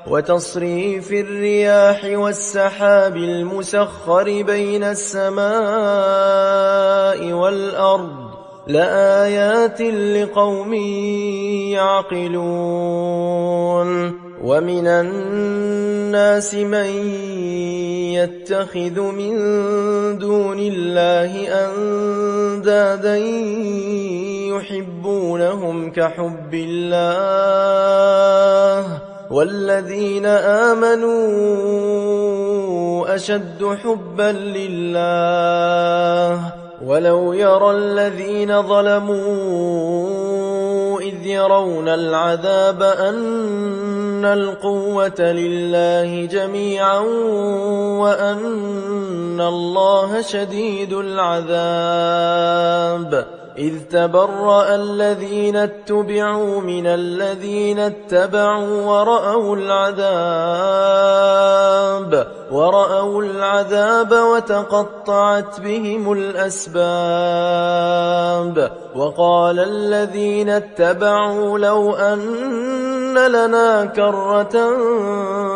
وتصريف الرياح والسحاب المسخر بين السماء والأرض لآيات لقوم يعقلون. ومن الناس من يتخذ من دون الله أندادا يحبونهم كحب الله والذين آمنوا أشد حبا لله. ولو يرى الذين ظلموا إذ يرون العذاب أن القوة لله جميعا وأن الله شديد العذاب إذ تبرأ الذين اتبعوا من الذين اتبعوا ورأوا العذاب وتقطعت بهم الأسباب. وقال الذين اتبعوا لو أن لنا كرة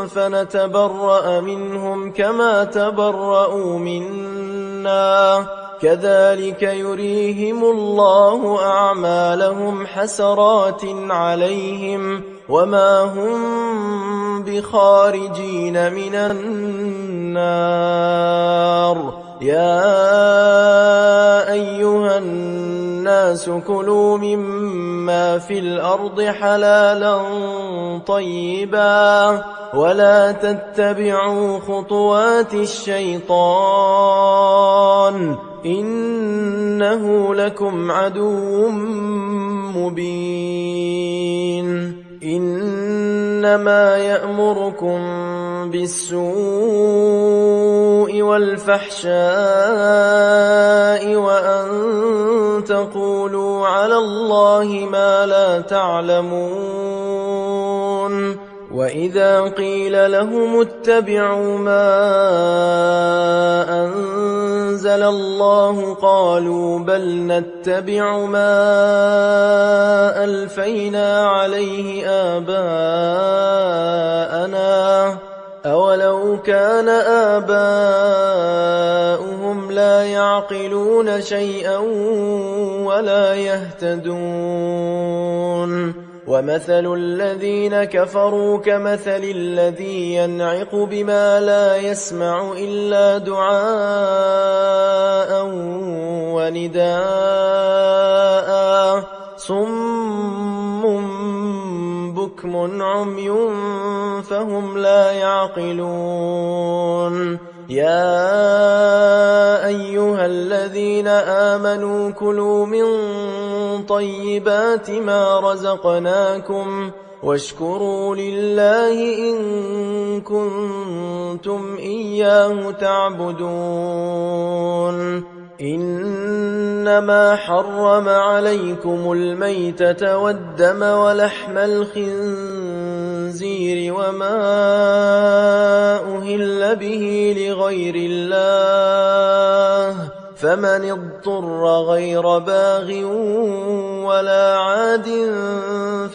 فنتبرأ منهم كما تبرأوا منا كذلك يريهم الله أعمالهم حسرات عليهم وما هم بخارجين من النار. يا أيها الناس كلوا مما في الأرض حلالا طيبا ولا تتبعوا خطوات الشيطان إنه لكم عدو مبين. إنما يأمركم بالسوء والفحشاء وأن تقولوا على الله ما لا تعلمون. وإذا قيل لهم اتبعوا ما أنزل الله قالوا بل نتبع ما ألفينا عليه آباءنا أولو كان آباؤهم لا يعقلون شيئا ولا يهتدون. ومثل الذين كفروا كمثل الذي ينعق بما لا يسمع إلا دعاء ونداء صم بكم عمي فهم لا يعقلون. يا أيها الذين آمنوا كلوا من طيبات ما رزقناكم واشكروا لله إن كنتم إياه تعبدون إنما حرم عليكم الميتة والدم ولحم الخنزير وما أهل به لغير الله فمن اضطر غير باغ ولا عاد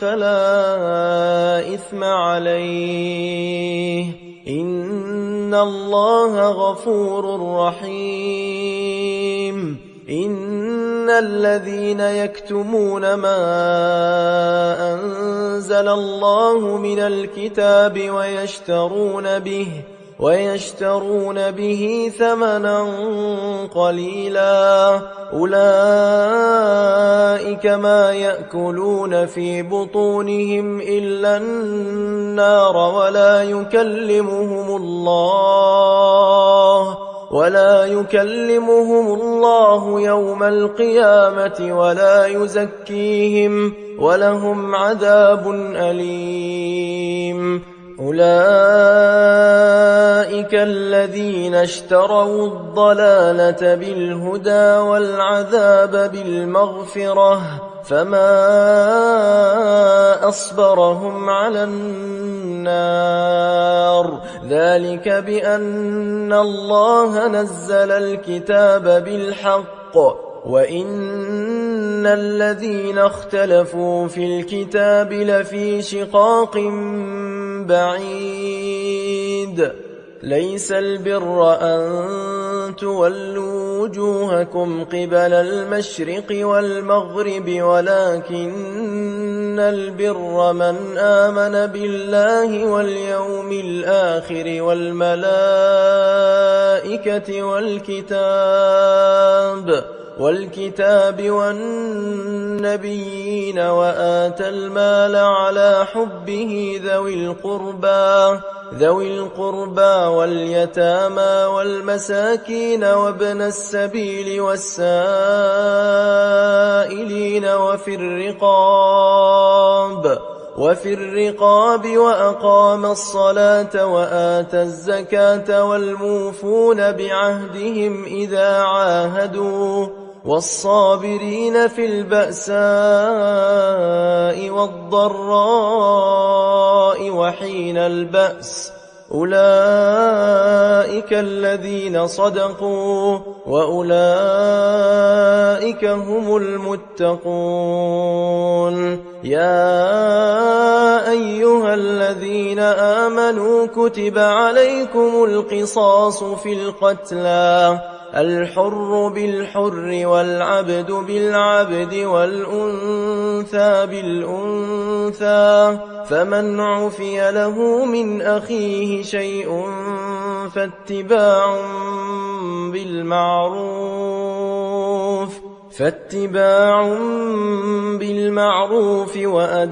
فلا إثم عليه إن الله غفور رحيم إن الذين يكتمون ما أنزل الله من الكتاب ويشترون به ثمنا قليلا أولئك ما يأكلون في بطونهم إلا النار ولا يكلمهم الله يوم القيامة ولا يزكيهم ولهم عذاب أليم أولئك الذين اشتروا الضلالة بالهدى والعذاب بالمغفرة فما أصبرهم على النار ذلك بأن الله نزل الكتاب بالحق وإن الذين اختلفوا في الكتاب لفي شقاق بعيد ليس البر أن تولوا وجوهكم قبل المشرق والمغرب ولكن البر من آمن بالله واليوم الآخر والملائكة والكتاب والنبيين وآتى المال على حبه ذوي القربى واليتامى والمساكين وابن السبيل والسائلين وفي الرقاب وأقام الصلاة وآتى الزكاة والموفون بعهدهم إذا عاهدوا والصابرين في البأساء والضراء وحين البأس أولئك الذين صدقوا وأولئك هم المتقون يا أيها الذين آمنوا كتب عليكم القصاص في القتلى الحر بالحر والعبد بالعبد والأنثى بالأنثى فمن عفي له من أخيه شيء فاتباع بالمعروف وأداء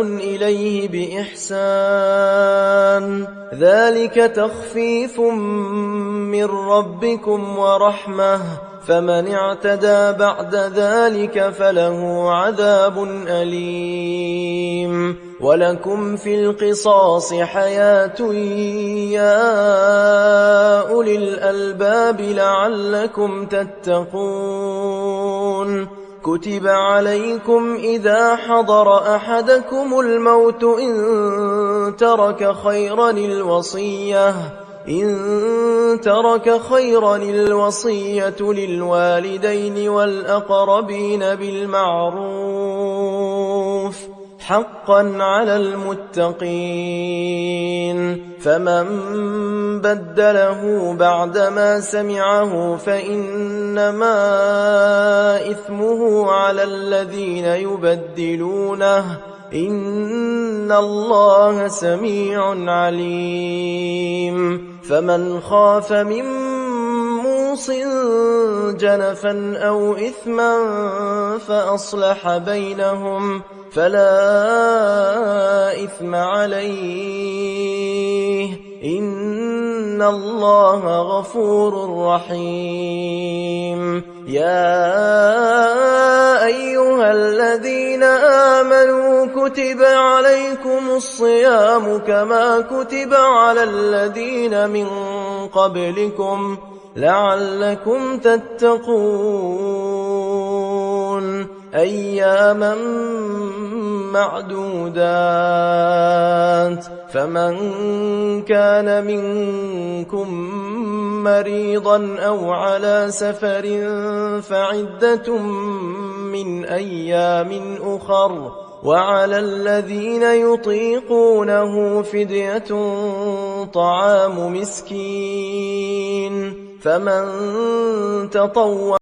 إليه بإحسان ذلك تخفيف من ربكم ورحمة فمن اعتدى بعد ذلك فله عذاب أليم ولكم في القصاص حياة يا أولي الألباب لعلكم تتقون كتب عليكم إذا حضر أحدكم الموت إن ترك خيرا الوصية للوالدين والأقربين بالمعروف حقا على المتقين فمن بدله بعدما سمعه فإنما إثمه على الذين يبدلونه إن الله سميع عليم فمن خاف من موص جنفا أو إثما فأصلح بينهم فلا إثم عليه إن إن الله غفور رحيم. يا أيها الذين آمنوا كتب عليكم الصيام كما كتب على الذين من قبلكم لعلكم تتقون أياما معدودات. فمن كان منكم مريضا أو على سفر فعدة من أيام أخر، وعلى الذين يطيقونه فدية طعام مسكين، فمن تطوع